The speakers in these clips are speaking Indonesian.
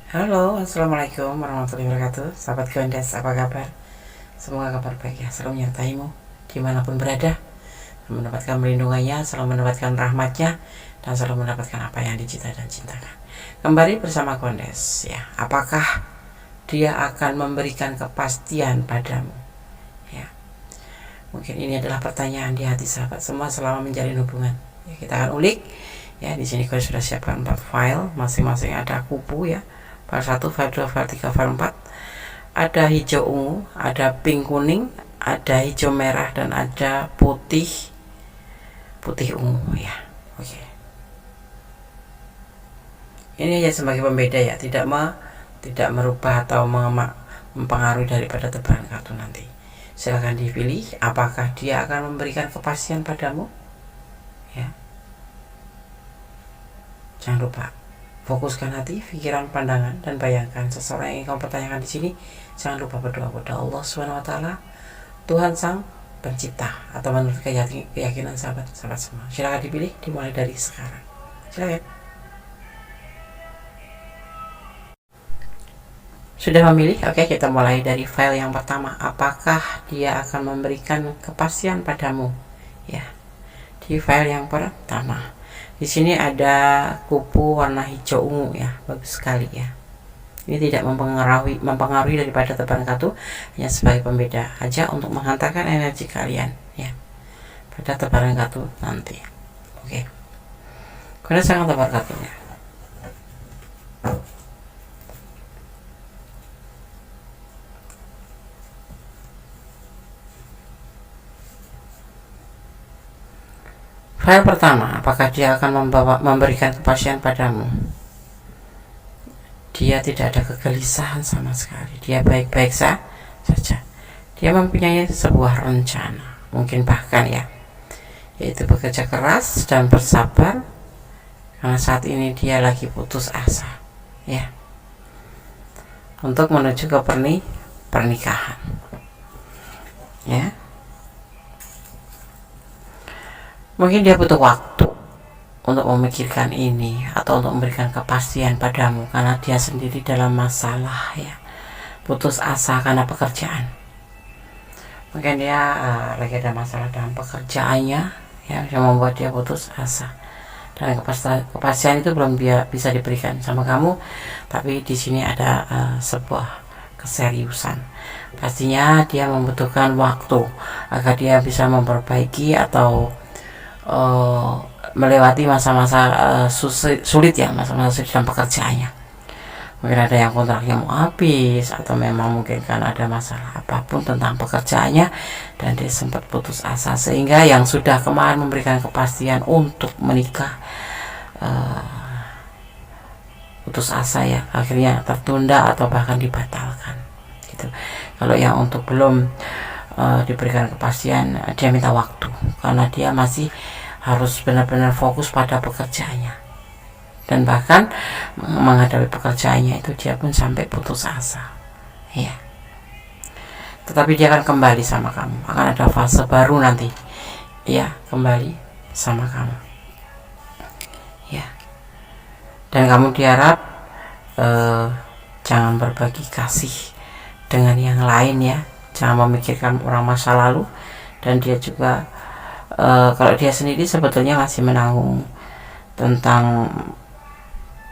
Halo, assalamualaikum warahmatullahi wabarakatuh. Sahabat Gondes, apa kabar? Semoga kabar baik ya, selalu menyertaimu dimanapun berada, selalu mendapatkan perlindungannya, selalu mendapatkan rahmatnya, dan selalu mendapatkan apa yang dicita dan cintakan. Kembali bersama Gondes ya, apakah dia akan memberikan kepastian padamu? Ya, mungkin ini adalah pertanyaan di hati sahabat semua selama menjalin hubungan. Ya, kita akan ulik. Ya, di sini Gondes sudah siapkan 4 file, masing-masing ada kupu ya. File 1, file 2, file 3, file 4. Ada hijau ungu, ada pink kuning, ada hijau merah, dan ada putih ungu ya. Oke. Ini aja sebagai pembeda ya, tidak merubah atau mempengaruhi daripada tebaran kartu nanti. Silahkan dipilih apakah dia akan memberikan kepastian padamu ya. Jangan lupa fokuskan hati, pikiran, pandangan, dan bayangkan seseorang yang ingin kamu pertanyakan di sini. Jangan lupa berdoa kepada Allah Subhanahu Wa Taala, Tuhan Sang Pencipta, atau menurut keyakinan sahabat semua. Silakan dipilih, dimulai dari sekarang. Silakan. Sudah memilih? Oke, kita mulai dari file yang pertama. Apakah dia akan memberikan kepastian padamu? Ya, di file yang pertama. Di sini ada kupu warna hijau ungu ya, bagus sekali ya. Ini tidak mempengaruhi daripada tebaran kartu, hanya sebagai pembeda aja untuk menghantarkan energi kalian ya pada tebaran kartu nanti. Oke. Kemudian sangat tebar kartunya. File pertama, apakah dia akan memberikan kepastian padamu? Dia tidak ada kegelisahan sama sekali. Dia baik-baik saja. Dia mempunyai sebuah rencana, mungkin bahkan ya, yaitu bekerja keras dan bersabar, karena saat ini dia lagi putus asa ya, untuk menuju ke pernikahan ya. Mungkin dia butuh waktu untuk memikirkan ini atau untuk memberikan kepastian padamu, karena dia sendiri dalam masalah ya, putus asa karena pekerjaan. Mungkin dia lagi ada masalah dalam pekerjaannya ya, yang membuat dia putus asa, dan kepastian itu belum bisa diberikan sama kamu. Tapi di sini ada sebuah keseriusan. Pastinya dia membutuhkan waktu agar dia bisa memperbaiki atau melewati masa-masa sulit ya, masa-masa sulit dalam pekerjaannya. Mungkin ada yang kontraknya mau habis, atau memang mungkin kan ada masalah apapun tentang pekerjaannya, dan dia sempat putus asa, sehingga yang sudah kemarin memberikan kepastian untuk menikah putus asa ya, akhirnya tertunda atau bahkan dibatalkan gitu. Kalau yang untuk belum diberikan kepastian, dia minta waktu, karena dia masih harus benar-benar fokus pada pekerjaannya, dan bahkan menghadapi pekerjaannya itu dia pun sampai putus asa ya. Tetapi dia akan kembali sama kamu, akan ada fase baru nanti ya, kembali sama kamu ya. Dan kamu diharap jangan berbagi kasih dengan yang lain ya, jangan memikirkan orang masa lalu. Dan dia juga kalau dia sendiri sebetulnya masih menanggung tentang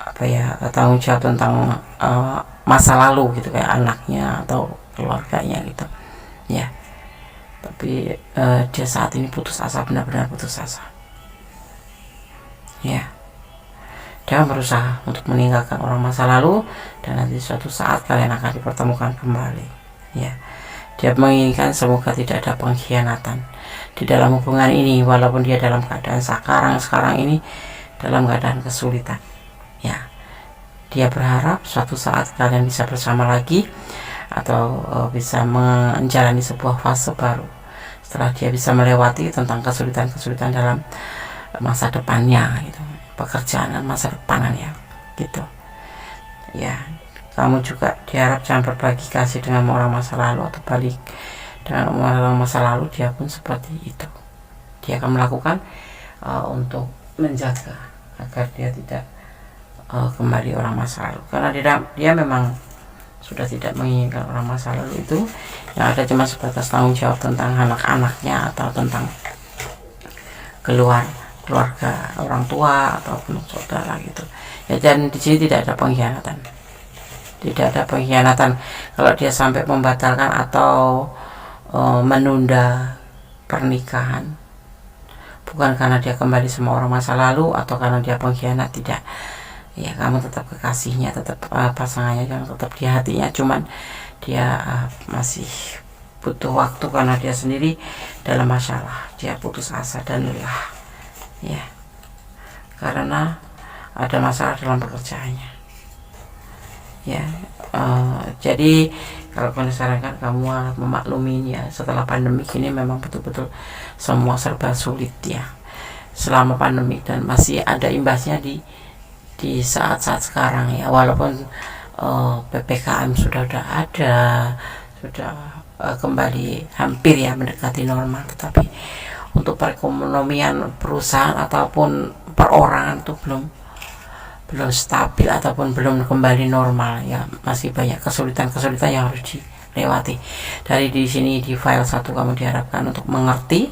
apa ya, tanggung jawab tentang masa lalu gitu, kayak anaknya atau keluarganya gitu ya. Tapi dia saat ini putus asa, benar-benar putus asa ya. Dia berusaha untuk meninggalkan orang masa lalu, dan nanti suatu saat kalian akan dipertemukan kembali ya. Dia menginginkan semoga tidak ada pengkhianatan di dalam hubungan ini, walaupun dia dalam keadaan sekarang ini dalam keadaan kesulitan ya. Dia berharap suatu saat kalian bisa bersama lagi, atau bisa menjalani sebuah fase baru setelah dia bisa melewati tentang kesulitan dalam masa depannya gitu, pekerjaan dan masa depanan ya gitu ya. Kamu juga diharap jangan berbagi kasih dengan orang masa lalu, atau balik dengan orang masa lalu. Dia pun seperti itu. Dia akan melakukan untuk menjaga agar dia tidak kembali orang masa lalu, karena dia memang sudah tidak menginginkan orang masa lalu itu. Yang ada cuma sebatas tanggung jawab tentang anak-anaknya atau tentang keluarga orang tua ataupun saudara gitu ya. Dan di sini tidak ada pengkhianatan, kalau dia sampai membatalkan atau menunda pernikahan, bukan karena dia kembali sama orang masa lalu atau karena dia pengkhianat, tidak ya. Kamu tetap kekasihnya, tetap pasangannya, yang tetap di hatinya, cuman dia masih butuh waktu karena dia sendiri dalam masalah, dia putus asa dan lelah ya, karena ada masalah dalam pekerjaannya ya. Jadi kalau saya sarankan kamu harus memaklumi ya, setelah pandemi ini memang betul-betul semua serba sulit ya selama pandemi, dan masih ada imbasnya di saat-saat sekarang ya. Walaupun PPKM sudah ada, sudah kembali hampir ya mendekati normal, tetapi untuk perekonomian perusahaan ataupun perorangan itu belum stabil ataupun belum kembali normal ya. Masih banyak kesulitan yang harus dilewati. Dari di sini di file 1 kamu diharapkan untuk mengerti,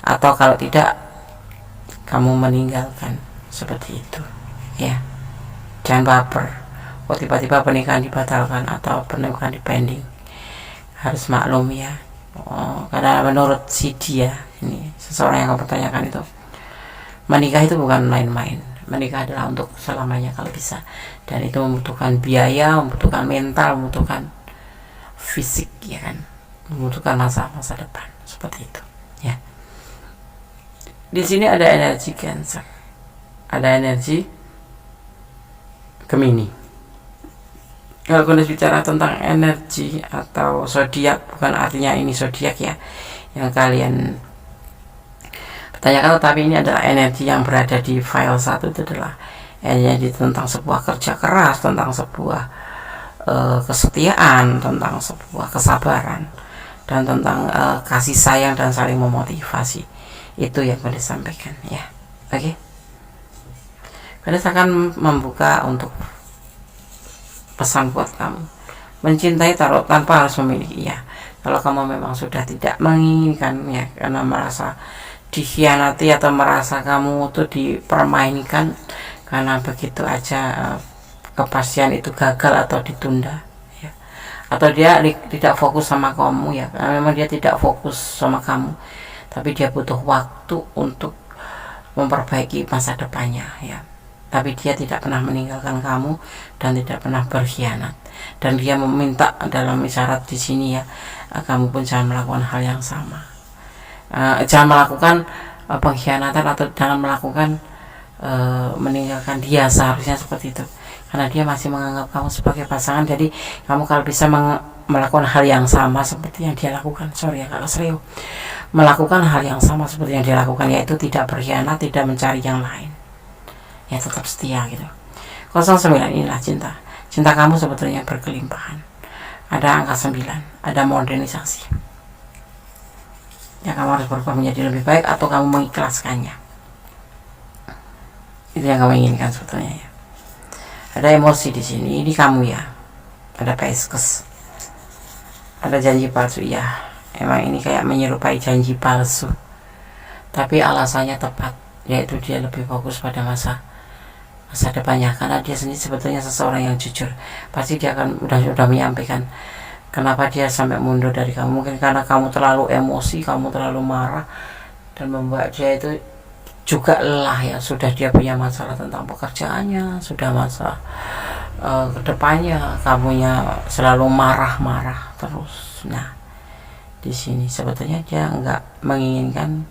atau kalau tidak kamu meninggalkan, seperti itu ya. Jangan baper tiba-tiba pernikahan dibatalkan atau pernikahan dipending. Harus maklum ya. Karena menurut si dia ini, seseorang yang kamu pertanyakan itu, menikah itu bukan main-main. Menikah adalah untuk selamanya kalau bisa, dan itu membutuhkan biaya, membutuhkan mental, membutuhkan fisik ya kan, membutuhkan masa depan, seperti itu ya. Di sini ada energi Cancer, ada energi Gemini. Kalau kita bicara tentang energi atau zodiak, bukan artinya ini zodiak ya yang kalian pertanyakan, tetapi ini adalah energi yang berada di file 1. Itu adalah energi tentang sebuah kerja keras, tentang sebuah kesetiaan, tentang sebuah kesabaran, dan tentang kasih sayang dan saling memotivasi. Itu yang boleh disampaikan ya. Oke, Kalian akan membuka untuk pesan buat kamu. Mencintai tarot tanpa harus memiliki ya. Kalau kamu memang sudah tidak menginginkan ya, karena merasa dikhianati atau merasa kamu tuh dipermainkan, karena begitu aja kepastian itu gagal atau ditunda ya. Atau dia tidak fokus sama kamu ya, karena memang dia tidak fokus sama kamu, tapi dia butuh waktu untuk memperbaiki masa depannya ya. Tapi dia tidak pernah meninggalkan kamu dan tidak pernah berkhianat. Dan dia meminta dalam isyarat di sini ya, kamu pun jangan melakukan hal yang sama. Jangan melakukan pengkhianatan atau jangan melakukan meninggalkan dia, seharusnya seperti itu. Karena dia masih menganggap kamu sebagai pasangan. Jadi kamu kalau bisa melakukan hal yang sama seperti yang dia lakukan, melakukan hal yang sama seperti yang dia lakukan, yaitu tidak berkhianat, tidak mencari yang lain ya, tetap setia gitu. 09 inilah cinta kamu sebetulnya berkelimpahan. Ada angka 9, ada modernisasi ya. Kamu harus berubah menjadi lebih baik atau kamu mengikhlaskannya. Itu yang kamu inginkan sebetulnya ya. Ada emosi di sini, ini kamu ya. Ada Pisces, ada janji palsu ya. Emang ini kayak menyerupai janji palsu, tapi alasannya tepat, yaitu dia lebih fokus pada masa depannya. Karena dia sendiri sebetulnya seseorang yang jujur. Pasti dia akan sudah menyampaikan kenapa dia sampai mundur dari kamu. Mungkin karena kamu terlalu emosi, kamu terlalu marah, dan membuat dia itu juga lelah ya. Sudah dia punya masalah tentang pekerjaannya, sudah masalah kedepannya, kamunya selalu marah-marah terus. Nah, di sini sebetulnya dia nggak menginginkan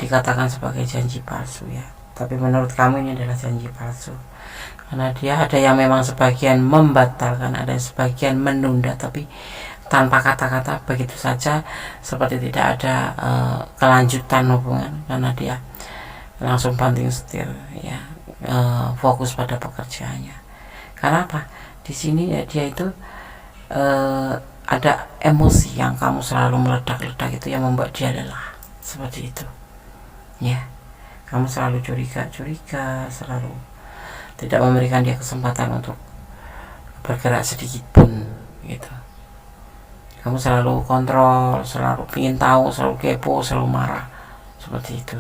dikatakan sebagai janji palsu ya. Tapi menurut kamu ini adalah janji palsu, karena dia ada yang memang sebagian membatalkan, ada yang sebagian menunda, tapi tanpa kata-kata begitu saja, seperti tidak ada kelanjutan hubungan, karena dia langsung banting setir ya, fokus pada pekerjaannya. Karena apa? Di sini ya, dia itu ada emosi yang kamu selalu meledak-ledak, itu yang membuat dia lelah, seperti itu ya. Kamu selalu curiga, selalu tidak memberikan dia kesempatan untuk bergerak sedikit pun gitu. Kamu selalu kontrol, selalu ingin tahu, selalu kepo, selalu marah, seperti itu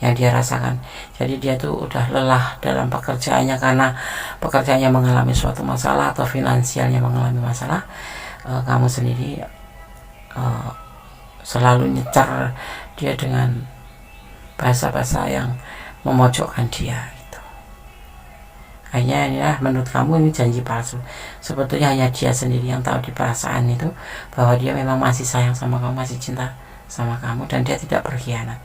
yang dia rasakan. Jadi dia tuh udah lelah dalam pekerjaannya, karena pekerjaannya mengalami suatu masalah atau finansialnya mengalami masalah. Kamu sendiri selalu nyecar dia dengan bahasa-bahasa yang memojokkan dia gitu. Hanya ya, menurut kamu ini janji palsu. Sebetulnya hanya dia sendiri yang tahu di perasaan itu bahwa dia memang masih sayang sama kamu, masih cinta sama kamu, dan dia tidak berkhianat.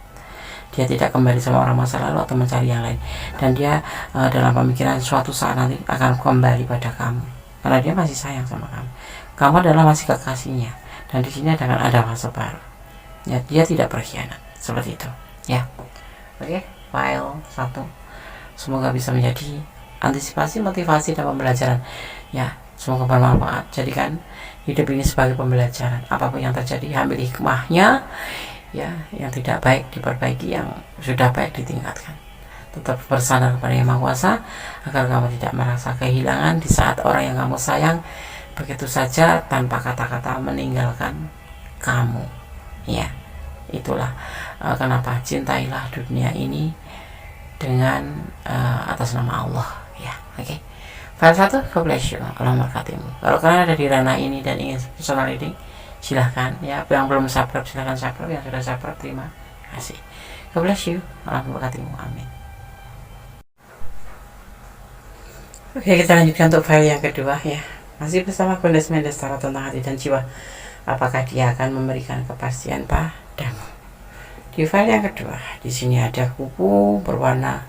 Dia tidak kembali sama orang masa lalu atau mencari yang lain, dan dia dalam pemikiran suatu saat nanti akan kembali pada kamu, karena dia masih sayang sama kamu. Kamu adalah masih kekasihnya, dan di sini ada fase baru. Ya, dia tidak berkhianat, seperti itu. Ya, oke. File 1 semoga bisa menjadi antisipasi, motivasi, dan pembelajaran. Ya, semoga bermanfaat. Jadikan hidup ini sebagai pembelajaran. Apapun yang terjadi, ambil hikmahnya. Ya, yang tidak baik diperbaiki, yang sudah baik ditingkatkan. Tetap bersandar kepada Yang Maha Kuasa agar kamu tidak merasa kehilangan di saat orang yang kamu sayang begitu saja tanpa kata-kata meninggalkan kamu. Ya, itulah kenapa cintailah dunia ini dengan atas nama Allah. Ya, oke. File 1, God bless you. Allah memberkatimu. Kalau kalian ada di ranah ini dan ingin personal reading, silahkan ya. Yang belum subscribe silahkan subscribe, yang sudah subscribe terima kasih. God bless you. Allah memberkatimu. Amin. Oke, kita lanjutkan untuk file yang kedua ya. Masih bersama Goddess Mendestara tentang hati dan jiwa. Apakah dia akan memberikan kepastian padamu? Di file yang kedua, di sini ada kupu berwarna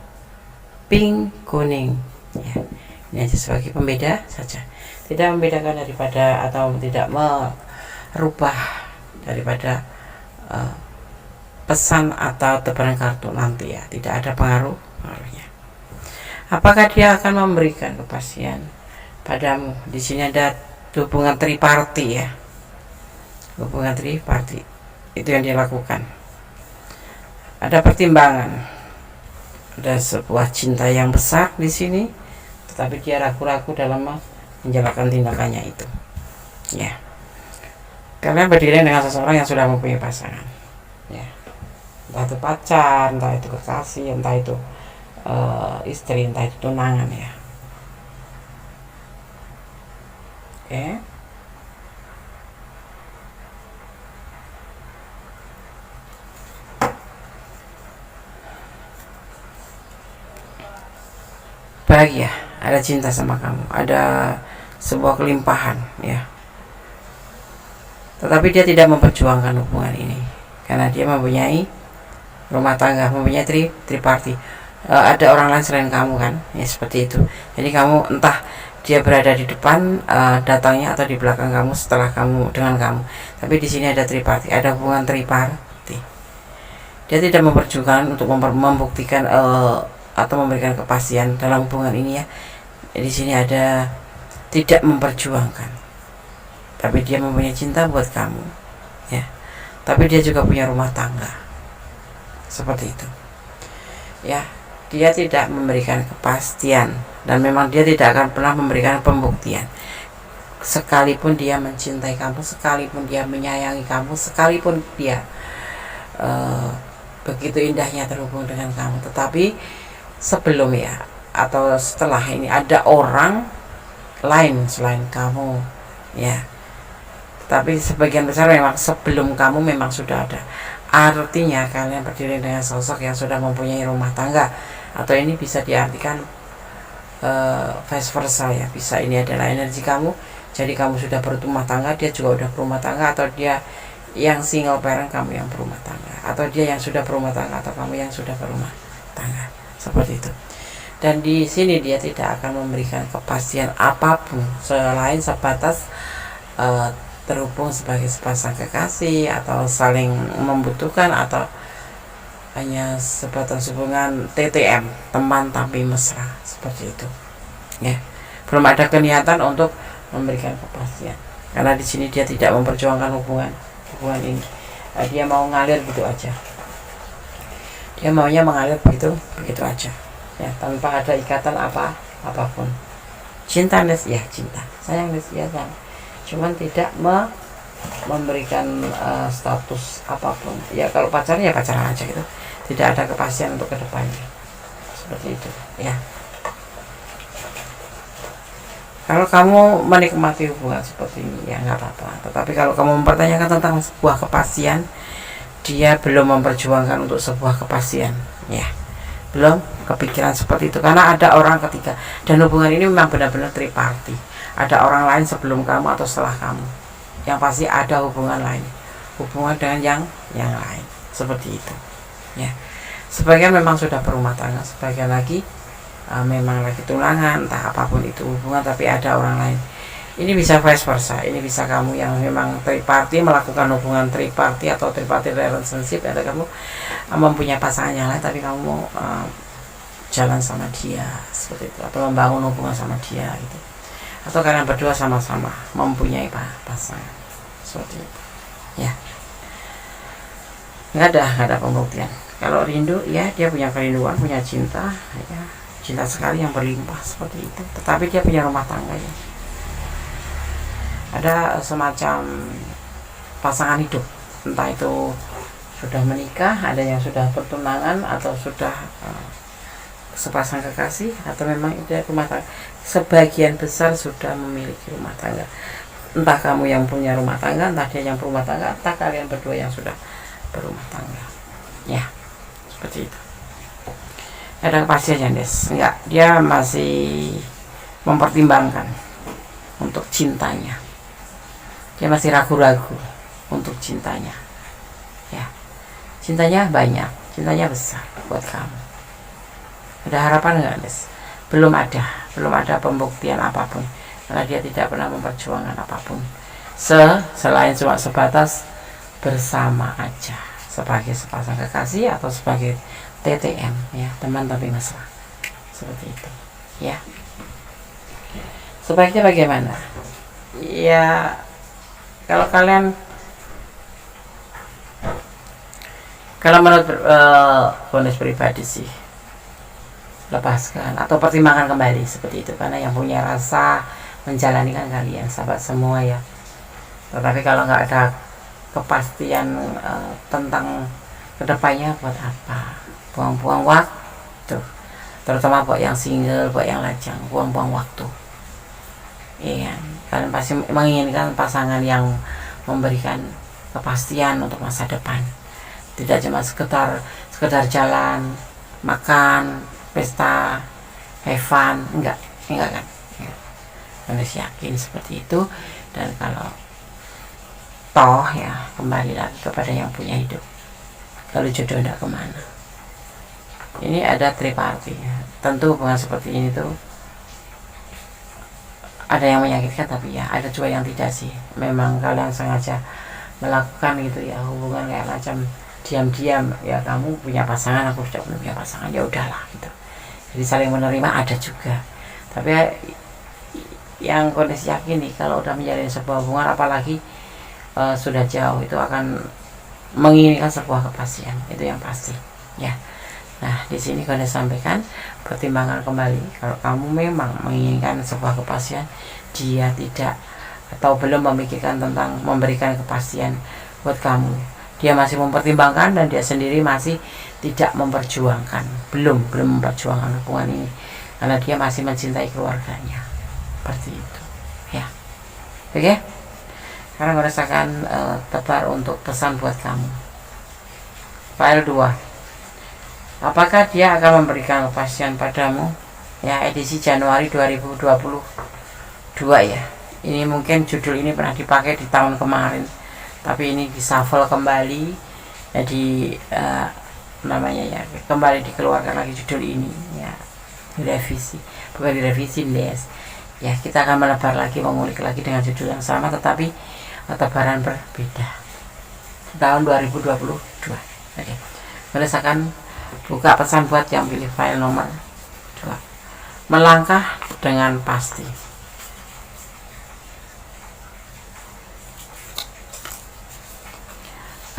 pink kuning. Ya, ini aja sebagai pembeda saja. Tidak membedakan daripada atau tidak merubah daripada pesan atau tebaran kartu nanti ya. Tidak ada pengaruhnya. Apakah dia akan memberikan kepastian padamu? Di sini ada hubungan triparty ya. Hubungan triparty itu yang dia lakukan. Ada pertimbangan, ada sebuah cinta yang besar di sini, tetapi dia ragu-ragu dalam menjalankan tindakannya itu. Ya, kalian berdiri dengan seseorang yang sudah mempunyai pasangan. Ya, entah itu pacar, entah itu kekasih, entah itu istri, entah itu tunangan ya. Oke. Bahagia, ada cinta sama kamu, ada sebuah kelimpahan ya. Tetapi dia tidak memperjuangkan hubungan ini karena dia mempunyai rumah tangga, mempunyai triparty. Ada orang lain selain kamu kan, ya seperti itu. Jadi kamu entah dia berada di depan datangnya atau di belakang kamu setelah kamu dengan kamu. Tapi di sini ada triparty, ada hubungan triparty. Dia tidak memperjuangkan untuk membuktikan atau memberikan kepastian dalam hubungan ini ya. Di sini ada tidak memperjuangkan, tapi dia mempunyai cinta buat kamu ya. Tapi dia juga punya rumah tangga, seperti itu ya. Dia tidak memberikan kepastian dan memang dia tidak akan pernah memberikan pembuktian. Sekalipun dia mencintai kamu, sekalipun dia menyayangi kamu, sekalipun dia begitu indahnya terhubung dengan kamu, tetapi sebelum ya atau setelah ini ada orang lain selain kamu ya. Tapi sebagian besar memang sebelum kamu memang sudah ada. Artinya kalian berdiri dengan sosok yang sudah mempunyai rumah tangga, atau ini bisa diartikan vice versa ya. Bisa ini adalah energi kamu, jadi kamu sudah berumah tangga, dia juga udah berumah tangga, atau dia yang single parent, kamu yang berumah tangga, atau dia yang sudah berumah tangga atau kamu yang sudah berumah tangga, seperti itu. Dan di sini dia tidak akan memberikan kepastian apapun selain sebatas terhubung sebagai sepasang kekasih atau saling membutuhkan, atau hanya sebatas hubungan TTM, teman tapi mesra, seperti itu ya. Belum ada niatan untuk memberikan kepastian karena di sini dia tidak memperjuangkan hubungan ini. Dia mau ngalir gitu aja, dia maunya mengalir begitu aja ya, tanpa ada ikatan apa apapun. Cinta Des, ya cinta, sayang Des, ya sayang, cuman tidak memberikan status apapun. Ya kalau pacaran ya pacaran aja gitu, tidak ada kepastian untuk kedepannya, seperti itu ya. Kalau kamu menikmati hubungan seperti ini ya nggak apa-apa, tetapi kalau kamu mempertanyakan tentang sebuah kepastian, dia belum memperjuangkan untuk sebuah kepastian ya, belum kepikiran seperti itu. Karena ada orang ketiga, dan hubungan ini memang benar-benar triparty, ada orang lain sebelum kamu atau setelah kamu, yang pasti ada hubungan lain, hubungan dengan yang lain, seperti itu ya. Sebagian memang sudah berumah tangga, sebagian lagi memang lagi tunangan, entah apapun itu hubungan, tapi ada orang lain. Ini bisa vice versa, ini bisa kamu yang memang triparty melakukan hubungan triparty atau triparty relationship, atau kamu mempunyai pasangan yang lain tapi kamu mau jalan sama dia seperti itu, atau membangun hubungan sama dia gitu, atau kalian berdua sama-sama mempunyai pasangan seperti itu ya. Nggak ada pembuktian. Kalau rindu ya dia punya kerinduan, punya cinta ya, cinta sekali yang berlimpah seperti itu, tetapi dia punya rumah tangga ya, ada semacam pasangan hidup, entah itu sudah menikah, ada yang sudah pertunangan, atau sudah sepasang kekasih, atau memang itu rumah tangga. Sebagian besar sudah memiliki rumah tangga, entah kamu yang punya rumah tangga, entah dia yang berumah tangga, entah kalian berdua yang sudah berumah tangga ya, seperti itu. Ada kepastian Des, enggak, dia masih mempertimbangkan untuk cintanya, dia masih ragu-ragu untuk cintanya ya. Cintanya banyak, cintanya besar buat kamu. Ada harapan enggak Des? Belum ada pembuktian apapun, karena dia tidak pernah memperjuangkan apapun selain cuma sebatas bersama aja, sebagai sepasang kekasih atau sebagai TTM ya, teman tapi mesra, seperti itu ya. Sebaiknya bagaimana ya, kalau menurut bonus pribadi sih, lepaskan atau pertimbangkan kembali seperti itu, karena yang punya rasa menjalani kan kalian, sahabat semua ya. Tetapi kalau nggak ada kepastian tentang kedepannya, buat apa buang-buang waktu, terutama buat yang single, buat yang lajang, buang-buang waktu. Iya, kalian pasti menginginkan pasangan yang memberikan kepastian untuk masa depan, tidak cuma sekedar jalan, makan, pesta, have fun, enggak kan? Harus yakin seperti itu. Dan kalau toh ya, kembali lagi kepada yang punya hidup. Kalau jodoh tidak kemana. Ini ada triparty ya. Tentu hubungan seperti ini tuh ada yang menyakitkan, tapi ya ada juga yang tidak sih. Memang kalian sengaja melakukan gitu ya, hubungan kayak macam diam-diam ya, kamu punya pasangan, aku tidak punya pasangan, ya udahlah gitu. Jadi saling menerima ada juga. Tapi yang kondisi yakin nih, kalau udah menjalin sebuah hubungan, apalagi sudah jauh, itu akan menginginkan sebuah kepastian, itu yang pasti ya. Nah, di sini kalian sampaikan, pertimbangkan kembali. Kalau kamu memang menginginkan sebuah kepastian, dia tidak atau belum memikirkan tentang memberikan kepastian buat kamu, dia masih mempertimbangkan, dan dia sendiri masih tidak memperjuangkan, belum memperjuangkan hubungan ini, karena dia masih mencintai keluarganya, seperti itu ya. Oke, sekarang merasakan tebar untuk pesan buat kamu. File 2, apakah dia akan memberikan kepastian padamu ya, edisi Januari 2022 ya. Ini mungkin judul ini pernah dipakai di tahun kemarin, tapi ini dishuffle kembali, jadi namanya ya, kembali dikeluarkan lagi judul ini ya, direvisi, bukan direvisi les ya. Kita akan melebar lagi, mengulik lagi dengan judul yang sama, tetapi tebaran berbeda tahun 2022. Oke, merasakan buka pesan buat yang pilih file nomor 2. Melangkah dengan pasti.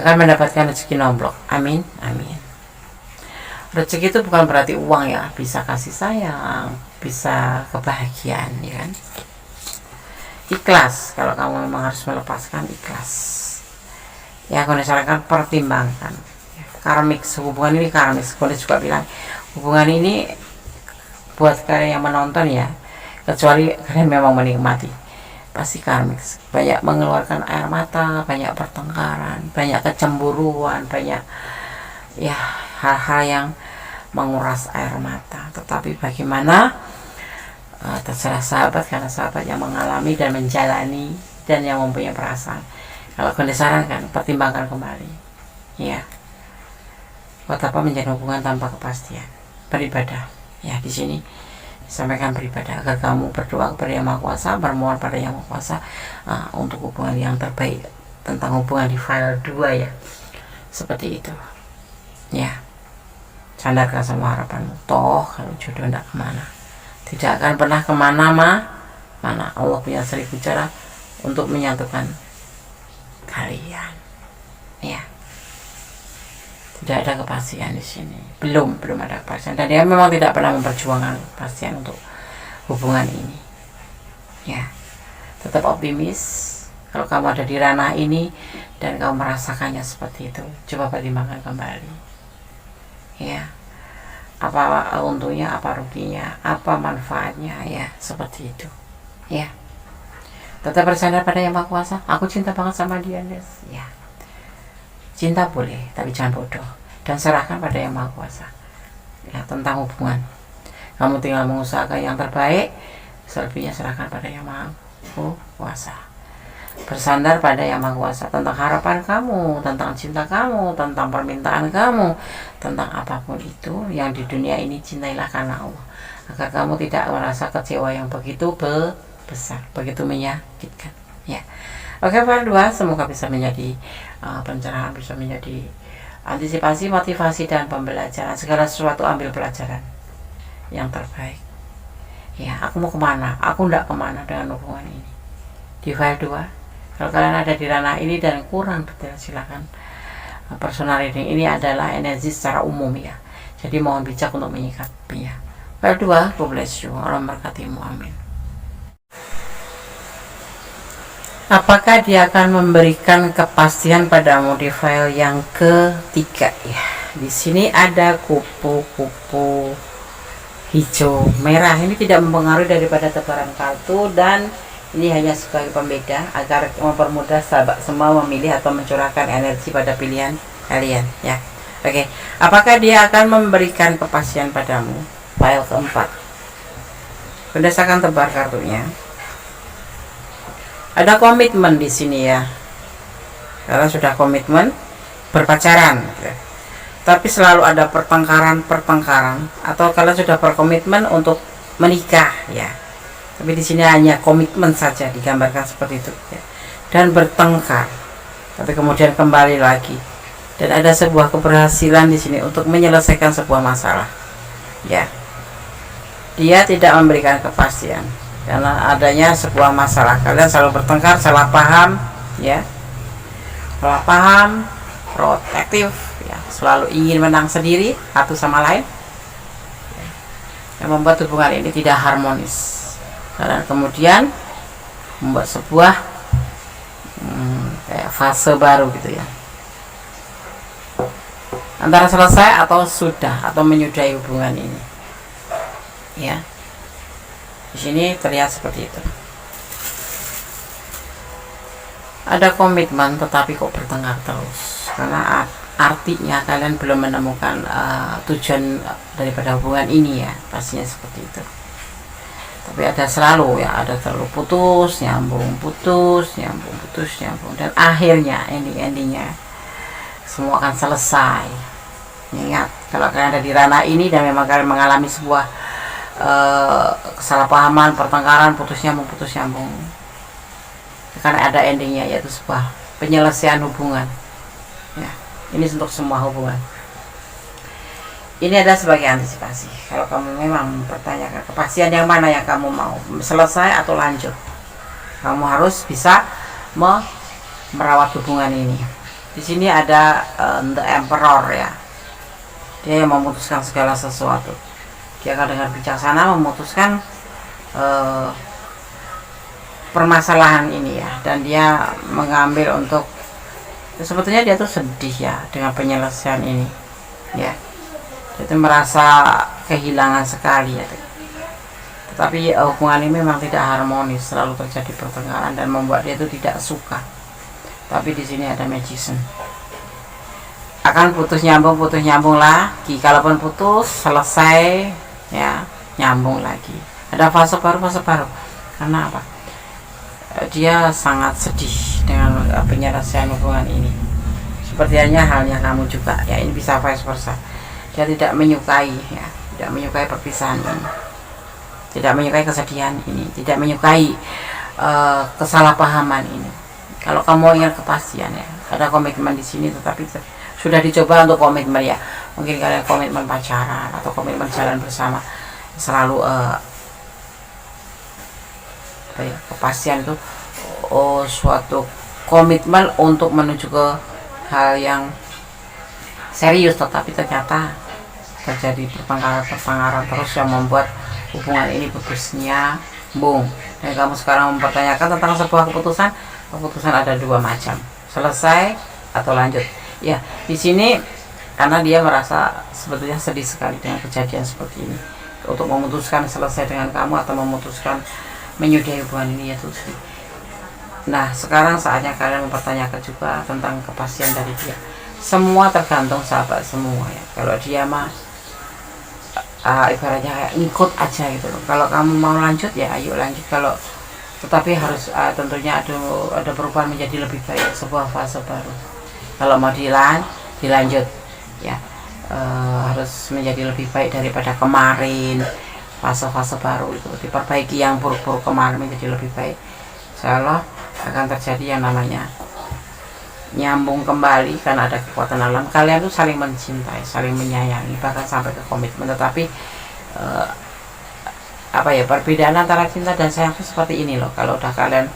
Akan mendapatkan rezeki nomblok. Amin, amin. Rezeki itu bukan berarti uang ya, bisa kasih sayang, bisa kebahagiaan, ya kan. Ikhlas, kalau kamu memang harus melepaskan, ikhlas. Ya, aku disarankan pertimbangkan. Karmik, hubungan ini karmik. Aku juga bilang hubungan ini buat kalian yang menonton ya, kecuali kalian memang menikmati, pasti karmik. Banyak mengeluarkan air mata, banyak pertengkaran, banyak kecemburuan, banyak ya hal-hal yang menguras air mata. Tetapi bagaimana, terserah sahabat, karena sahabat yang mengalami dan menjalani dan yang mempunyai perasaan. Kalau aku disarankan pertimbangkan kembali, ya. Buat apa menjalin hubungan tanpa kepastian? Beribadah, ya. Di sini sampaikan beribadah agar kamu berdoa kepada Yang Maha Kuasa, bermohon pada Yang Maha Kuasa untuk hubungan yang terbaik. Tentang hubungan di file 2 ya, seperti itu, ya. Sandarkan semua harapanmu. Toh kalau jodoh tidak kemana, tidak akan pernah kemana mana. Allah punya 1000 cara untuk menyatukan kalian, ya. Tidak ada kepastian di sini, belum ada kepastian, dan dia memang tidak pernah memperjuangkan kepastian untuk hubungan ini, ya. Tetap optimis. Kalau kamu ada di ranah ini dan kamu merasakannya seperti itu, coba pertimbangkan kembali, ya. Apa untungnya, apa ruginya, apa manfaatnya, ya, seperti itu, ya. Tetap bersandar pada Yang Maha Kuasa. Aku cinta banget sama dia, guys, ya. Cinta boleh, tapi jangan bodoh. Dan serahkan pada Yang Maha Kuasa, ya, tentang hubungan. Kamu tinggal mengusahakan yang terbaik, selebihnya serahkan pada Yang Maha Kuasa. Bersandar pada Yang Maha Kuasa tentang harapan kamu, tentang cinta kamu, tentang permintaan kamu, tentang apapun itu yang di dunia ini, cintailah karena Allah, agar kamu tidak merasa kecewa yang begitu besar, begitu menyakitkan, ya. Oke, part 2 semoga bisa menjadi pencerahan, bisa menjadi antisipasi, motivasi, dan pembelajaran. Segala sesuatu ambil pelajaran yang terbaik, ya. Aku mau kemana? Aku tidak kemana dengan hubungan ini. Di file 2, kalau kalian ada di ranah ini dan kurang detail, silakan personal reading. Ini adalah energi secara umum, ya, jadi mohon bijak untuk menyikapinya. File 2, God bless you, Allah memberkatimu, amin. Apakah dia akan memberikan kepastian padamu di file yang ketiga, ya. Di sini ada kupu-kupu hijau merah. Ini tidak mempengaruhi daripada tebaran kartu, dan ini hanya sebagai pembeda agar mempermudah sahabat semua memilih atau mencurahkan energi pada pilihan kalian, ya. Oke, apakah dia akan memberikan kepastian padamu? File keempat. Berdasarkan tebar kartunya, ada komitmen di sini, ya. Kalau sudah komitmen berpacaran, gitu. Tapi selalu ada pertengkaran, atau kalian sudah berkomitmen untuk menikah, ya. Tapi di sini hanya komitmen saja digambarkan seperti itu, ya. Dan bertengkar, tapi kemudian kembali lagi, dan ada sebuah keberhasilan di sini untuk menyelesaikan sebuah masalah, ya. Dia tidak memberikan kepastian karena adanya sebuah masalah. Kalian selalu bertengkar, salah paham, ya. Salah paham, protektif, ya. Selalu ingin menang sendiri satu sama lain, ya. Yang membuat hubungan ini tidak harmonis. Karena kemudian membuat sebuah kayak fase baru, gitu, ya. Antara selesai atau sudah, atau menyudahi hubungan ini, ya. Di sini terlihat seperti itu. Ada komitmen tetapi kok bertengkar terus, karena artinya kalian belum menemukan tujuan daripada hubungan ini, ya. Pastinya seperti itu. Tapi ada selalu, ya, ada terlalu putus nyambung, dan akhirnya endingnya semua akan selesai. Ingat, kalau kalian ada di ranah ini dan memang kalian mengalami sebuah kesalahpahaman, pertengkaran, putus nyambung, karena ada endingnya, yaitu sebuah penyelesaian hubungan, ya. Ini untuk semua hubungan. Ini adalah sebagai antisipasi. Kalau kamu memang mempertanyakan kepastian yang mana yang kamu mau, selesai atau lanjut, kamu harus bisa merawat hubungan ini. Di sini ada The Emperor, ya. Dia yang memutuskan segala sesuatu. Dia akan dengan bijaksana memutuskan permasalahan ini ya, dan dia mengambil untuk, sebetulnya dia tuh sedih ya dengan penyelesaian ini ya. Dia tuh merasa kehilangan sekali ya. Tetapi hubungan ini memang tidak harmonis, selalu terjadi pertengkaran dan membuat dia itu tidak suka. Tapi di sini ada magician. Akan putus nyambung lagi. Kalaupun putus, selesai ya, nyambung lagi. Ada fase baru. Karena apa? Dia sangat sedih dengan penyelesaian hubungan ini. Seperti halnya kamu juga ya, ini bisa vice versa. Dia tidak menyukai ya, tidak menyukai perpisahan ini, tidak menyukai kesedihan ini, tidak menyukai kesalahpahaman ini. Kalau kamu ingin kepastian ya, ada komitmen di sini, tetapi sudah dicoba untuk komitmen ya, mungkin kalian komitmen pacaran atau komitmen jalan bersama, selalu kepastian itu suatu komitmen untuk menuju ke hal yang serius, tetapi ternyata terjadi pertengkaran terus yang membuat hubungan ini putus nyambung. Dan kamu sekarang mempertanyakan tentang sebuah keputusan ada dua macam, selesai atau lanjut ya. Di sini karena dia merasa sebetulnya sedih sekali dengan kejadian seperti ini, untuk memutuskan selesai dengan kamu atau memutuskan menyudahi hubungan ini ya tuh. Nah sekarang saatnya kalian mempertanyakan juga tentang kepastian dari dia. Semua tergantung sahabat semua ya. Kalau dia mah ibaratnya kayak ngikut aja gitu loh. Kalau kamu mau lanjut ya ayo lanjut, kalau tetapi harus tentunya ada perubahan menjadi lebih baik, sebuah fase baru. Kalau mau dilanjut ya, harus menjadi lebih baik daripada kemarin. Fase-fase baru itu diperbaiki yang buruk-buruk kemarin menjadi lebih baik. Insyaallah akan terjadi yang namanya nyambung kembali karena ada kekuatan alam. Kalian tuh saling mencintai, saling menyayangi, bahkan sampai ke komitmen. Tetapi perbedaan antara cinta dan sayang itu seperti ini loh. Kalau udah kalian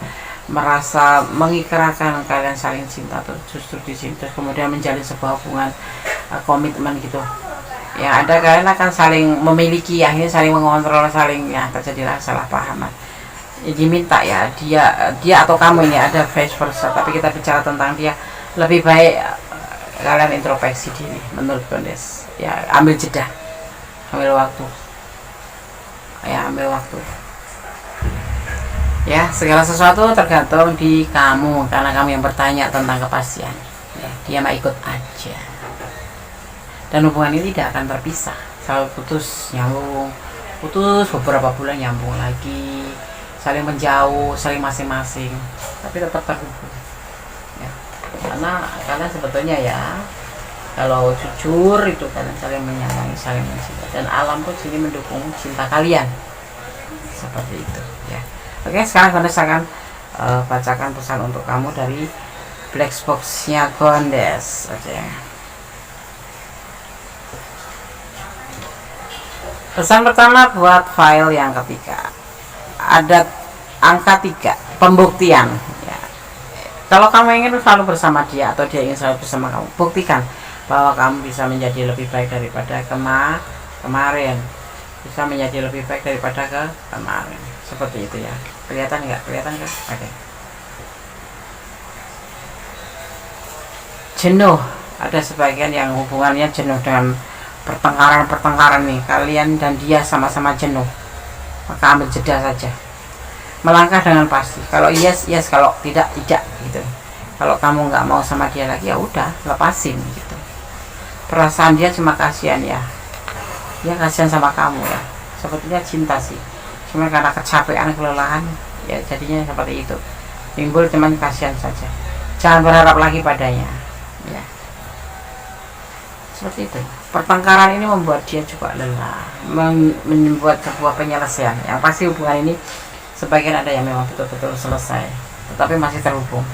merasa mengikrarkan kalian saling cinta tuh justru di sini, terus kemudian menjalin sebuah hubungan komitmen gitu, yang ada kalian akan saling memiliki, akhirnya saling mengontrol, saling ya terjadilah salah pahaman. Diminta ya dia atau kamu ini ada vice versa, tapi kita bicara tentang dia, lebih baik kalian introspeksi diri menurut Kondes ya, ambil jeda, ambil waktu ya. Segala sesuatu tergantung di kamu, karena kamu yang bertanya tentang kepastian ya. Dia mah ikut aja, dan hubungan ini tidak akan terpisah, selalu putus nyambung, putus beberapa bulan nyambung lagi, saling menjauh, saling masing-masing, tapi tetap terhubung ya. Karena kalian sebetulnya ya, kalau jujur itu kalian saling menyayangi, saling mencintai, dan alam pun sini mendukung cinta kalian seperti itu ya. Oke, sekarang Kondes akan bacakan pesan untuk kamu dari black box-nya Kondes. Oke. Pesan pertama buat file yang ketiga, ada angka 3, pembuktian ya. Kalau kamu ingin selalu bersama dia atau dia ingin selalu bersama kamu, buktikan bahwa kamu bisa menjadi lebih baik daripada kemarin, bisa menjadi lebih baik daripada kemarin, seperti itu ya. Kelihatan nggak? Oke. Jenuh, ada sebagian yang hubungannya jenuh dengan pertengkaran nih, kalian dan dia sama-sama jenuh, maka ambil jeda saja, melangkah dengan pasti. Kalau yes, kalau tidak gitu. Kalau kamu nggak mau sama dia lagi ya udah, lepasin gitu. Perasaan dia cuma kasihan ya, dia kasihan sama kamu ya, sebetulnya cinta sih, cuma karena kecapean, kelelahan ya jadinya seperti itu, timbul cuman kasihan saja. Jangan berharap lagi padanya ya, seperti itu. Pertengkaran ini membuat dia juga lelah, membuat sebuah penyelesaian yang pasti. Hubungan ini sebagian ada yang memang betul-betul selesai, tetapi masih terhubung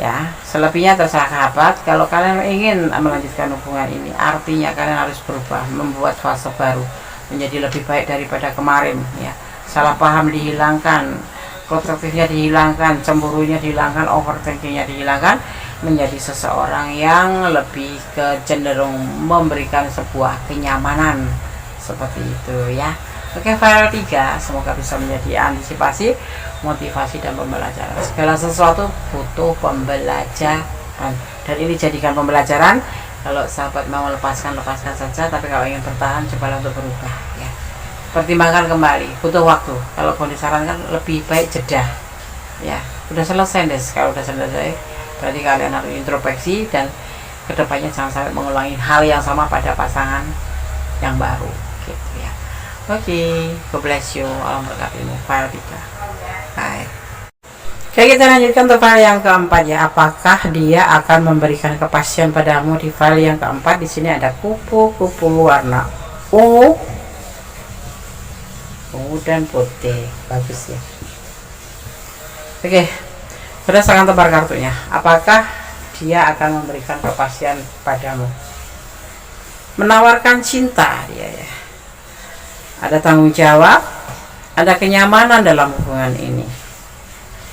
ya. Selebihnya terserah sahabat. Kalau kalian ingin melanjutkan hubungan ini, artinya kalian harus berubah, membuat fase baru, menjadi lebih baik daripada kemarin ya. Salah paham dihilangkan, protektifnya dihilangkan, cemburunya dihilangkan, overthinkingnya dihilangkan, menjadi seseorang yang lebih cenderung memberikan sebuah kenyamanan seperti itu ya. Oke, file 3 semoga bisa menjadi antisipasi, motivasi dan pembelajaran. Segala sesuatu butuh pembelajaran dan ini jadikan pembelajaran. Kalau sahabat mau lepaskan saja, tapi kalau ingin bertahan cobalah untuk berubah ya. Pertimbangkan kembali, butuh waktu. Kalau mau disarankan lebih baik jeda ya. Udah selesai deh, kalau udah selesai berarti kalian harus introspeksi dan kedepannya jangan sampai mengulangi hal yang sama pada pasangan yang baru gitu ya. Oke, God bless you. Alam berkatimu. File 3. Bye. Oke, kita lanjutkan untuk file yang keempat ya. Apakah dia akan memberikan kepastian padamu di file yang keempat? Di sini ada kupu-kupu warna ungu dan putih. Bagus ya. Oke, berdasarkan tebar kartunya, apakah dia akan memberikan kepastian padamu? Menawarkan cinta dia ya. Ada tanggung jawab, ada kenyamanan dalam hubungan ini.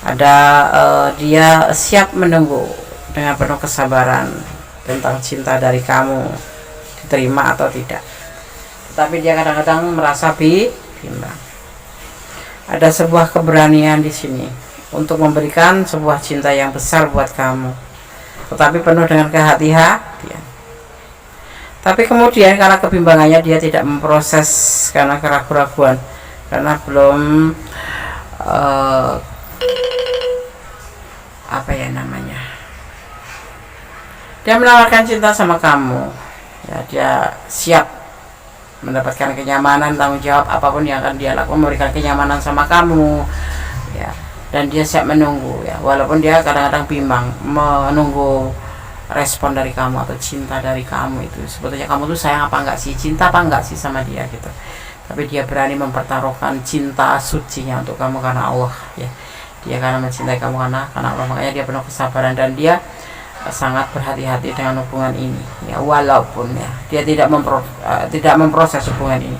Ada dia siap menunggu dengan penuh kesabaran tentang cinta dari kamu, diterima atau tidak. Tetapi dia kadang-kadang merasa bimbang. Ada sebuah keberanian di sini untuk memberikan sebuah cinta yang besar buat kamu, tetapi penuh dengan kehati-hatian. Tapi kemudian karena kebimbangannya dia tidak memproses karena keraguan-raguan, karena belum dia menawarkan cinta sama kamu ya. Dia siap mendapatkan kenyamanan, tanggung jawab apapun yang akan dia lakukan, memberikan kenyamanan sama kamu ya. Dan dia siap menunggu ya, walaupun dia kadang-kadang bimbang menunggu respon dari kamu atau cinta dari kamu. Itu sebetulnya kamu tuh sayang apa enggak sih, cinta apa enggak sih sama dia gitu. Tapi dia berani mempertaruhkan cinta sucinya untuk kamu karena Allah ya. Dia karena mencintai kamu karena Allah, makanya dia penuh kesabaran dan dia sangat berhati-hati dengan hubungan ini ya, walaupun ya dia tidak memproses hubungan ini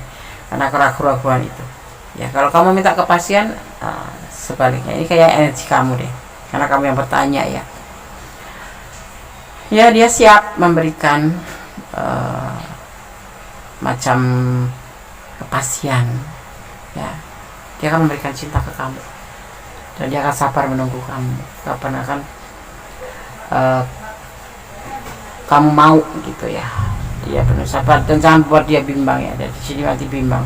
karena keraguan-raguan itu ya. Kalau kamu minta kepastian, sebaliknya ini kayak energi kamu deh, karena kamu yang bertanya ya. Ya, dia siap memberikan macam kepastian ya. Dia akan memberikan cinta ke kamu dan dia akan sabar menunggu kamu kapan akan kamu mau gitu ya. Dia penuh sabar dan jangan buat dia bimbang ya. Dari sini nanti bimbang.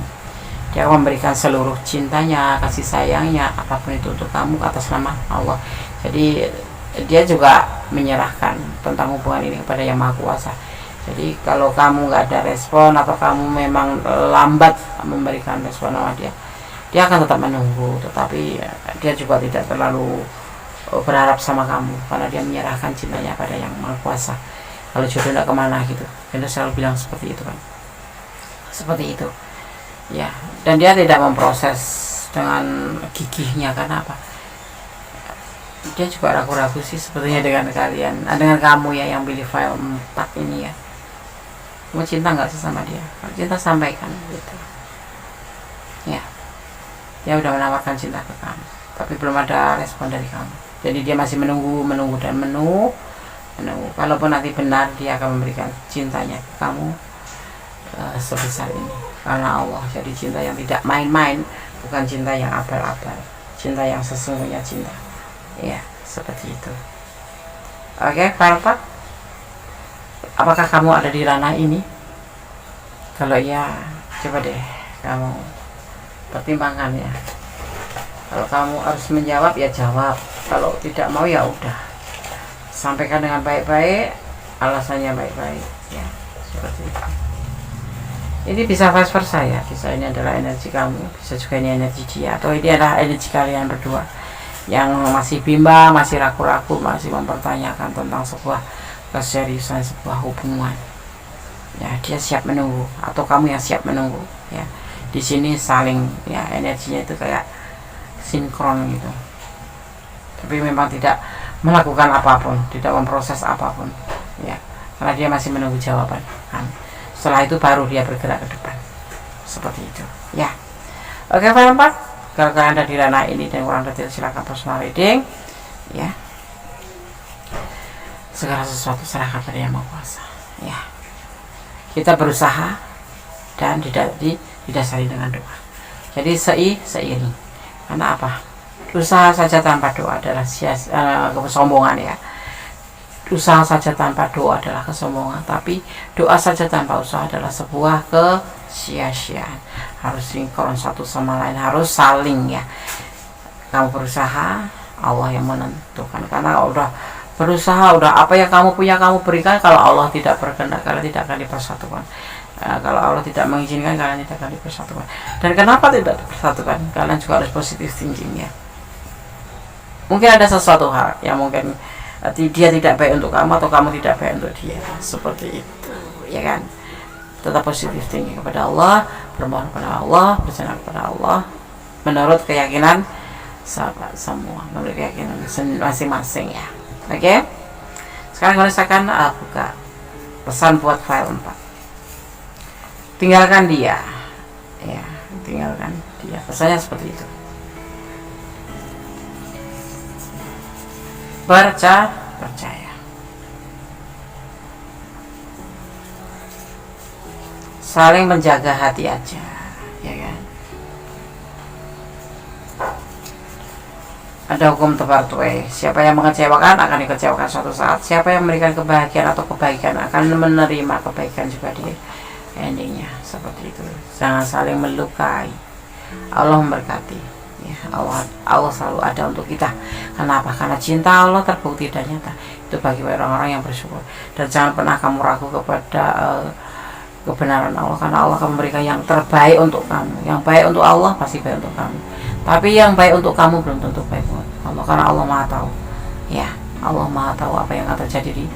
Dia akan memberikan seluruh cintanya, kasih sayangnya, apapun itu untuk kamu atas nama Allah. Jadi dia juga menyerahkan tentang hubungan ini kepada Yang Maha Kuasa. Jadi kalau kamu nggak ada respon atau kamu memang lambat memberikan respon sama dia, dia akan tetap menunggu. Tetapi dia juga tidak terlalu berharap sama kamu karena dia menyerahkan cintanya pada Yang Maha Kuasa. Kalau jodoh tidak kemana gitu, dia selalu bilang seperti itu kan, seperti itu ya. Dan dia tidak memproses dengan gigihnya, karena apa? Dia juga ragu-ragu sih sebetulnya dengan kalian, dengan kamu ya yang pilih file 4 ini ya. Kamu cinta nggak sih sama dia? Kalau cinta sampaikan gitu ya. Dia udah menawarkan cinta ke kamu, tapi belum ada respon dari kamu. Jadi dia masih menunggu dan menunggu. Kalaupun nanti benar, dia akan memberikan cintanya ke kamu sebesar ini karena Allah. Jadi cinta yang tidak main-main, bukan cinta yang abal-abal, cinta yang sesungguhnya cinta ya, seperti itu. Oke, file 4. Apakah kamu ada di ranah ini? Kalau iya, coba deh kamu pertimbangkan ya. Kalau kamu harus menjawab ya jawab, kalau tidak mau ya udah, sampaikan dengan baik-baik, alasannya baik-baik ya, seperti itu. Ini bisa vice versa ya, bisa ini adalah energi kamu, bisa juga ini energi dia, atau ini adalah energi kalian berdua yang masih bimbang, masih ragu-ragu, masih mempertanyakan tentang sebuah keseriusan sebuah hubungan ya. Dia siap menunggu atau kamu yang siap menunggu ya. Di sini saling ya, energinya itu kayak sinkron gitu, tapi memang tidak melakukan apapun, tidak memproses apapun ya, karena dia masih menunggu jawaban kan. Setelah itu baru dia bergerak ke depan, seperti itu ya. Oke, file 4. Kalau kalian ada di ranah ini dan kurang detail, silakan personal reading ya. segala sesuatu serahkan pada Yang Maha Kuasa. Ya, kita berusaha dan didasari dengan doa. Jadi seiring. Karena apa? Usaha saja tanpa doa adalah kesombongan ya. Usaha saja tanpa doa adalah kesombongan, tapi doa saja tanpa usaha adalah sebuah kesia-siaan. Harus sinkron satu sama lain, harus saling ya. Kamu berusaha, Allah yang menentukan. Karena udah berusaha, udah apa yang kamu punya kamu berikan. Kalau Allah tidak berkehendak, kalian tidak akan dipersatukan. Kalau Allah tidak mengizinkan, kalian tidak akan dipersatukan. Dan kenapa tidak dipersatukan? Kalian juga harus positive thinking ya. Mungkin ada sesuatu hal yang mungkin dia tidak baik untuk kamu atau kamu tidak baik untuk dia, seperti itu ya kan. Tetap positive thinking kepada Allah, bermohon kepada Allah, berserah kepada Allah menurut keyakinan sahabat semua, menurut keyakinan masing-masing ya. Oke. Sekarang kalau misalkan buka pesan buat file 4. Tinggalkan dia. Ya, tinggalkan dia. Pesannya seperti itu. Percaya. Saling menjaga hati aja, ya kan? Ada hukum tebar tuai. Siapa yang mengecewakan akan dikecewakan suatu saat. Siapa yang memberikan kebahagiaan atau kebaikan akan menerima kebaikan juga dia. Endingnya seperti itu. Jangan saling melukai. Allah memberkati ya. Allah selalu ada untuk kita. Kenapa? Karena cinta Allah terbukti dan nyata. Itu bagi orang-orang yang bersyukur. Dan jangan pernah kamu ragu kepada kebenaran Allah, karena Allah akan memberikan yang terbaik untuk kamu. Yang baik untuk Allah pasti baik untuk kamu. Tapi yang baik untuk kamu belum tentu baik untuk Allah, karena Allah Maha tahu. Ya, Allah Maha tahu apa yang akan terjadi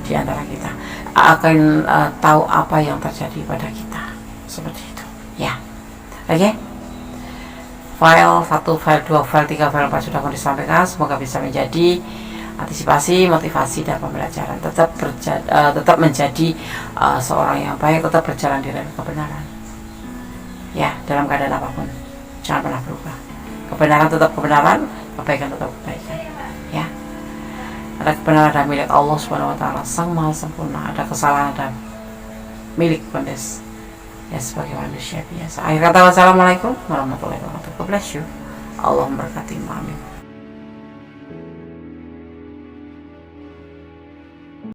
di antara kita. Akan tahu apa yang terjadi pada kita. Seperti itu. Ya. Oke. File 1, file 2, file 3, file 4 sudah akan disampaikan. Semoga bisa menjadi antisipasi, motivasi dan pembelajaran. Tetap menjadi seorang yang baik, tetap berjalan di dalam kebenaran. Ya, dalam keadaan apapun. Jangan pernah berubah. Kebenaran tetap kebenaran, kebaikan tetap kebaikan. Ya. Ada kebenaran dan milik Allah Subhanahu wa taala, Sang Maha Sempurna. Ada kesalahan dan milik Kondes. Ya, sebagai manusia biasa. Akhir kata, wassalamualaikum warahmatullahi wabarakatuh. God bless you. Allah memberkati. Amin.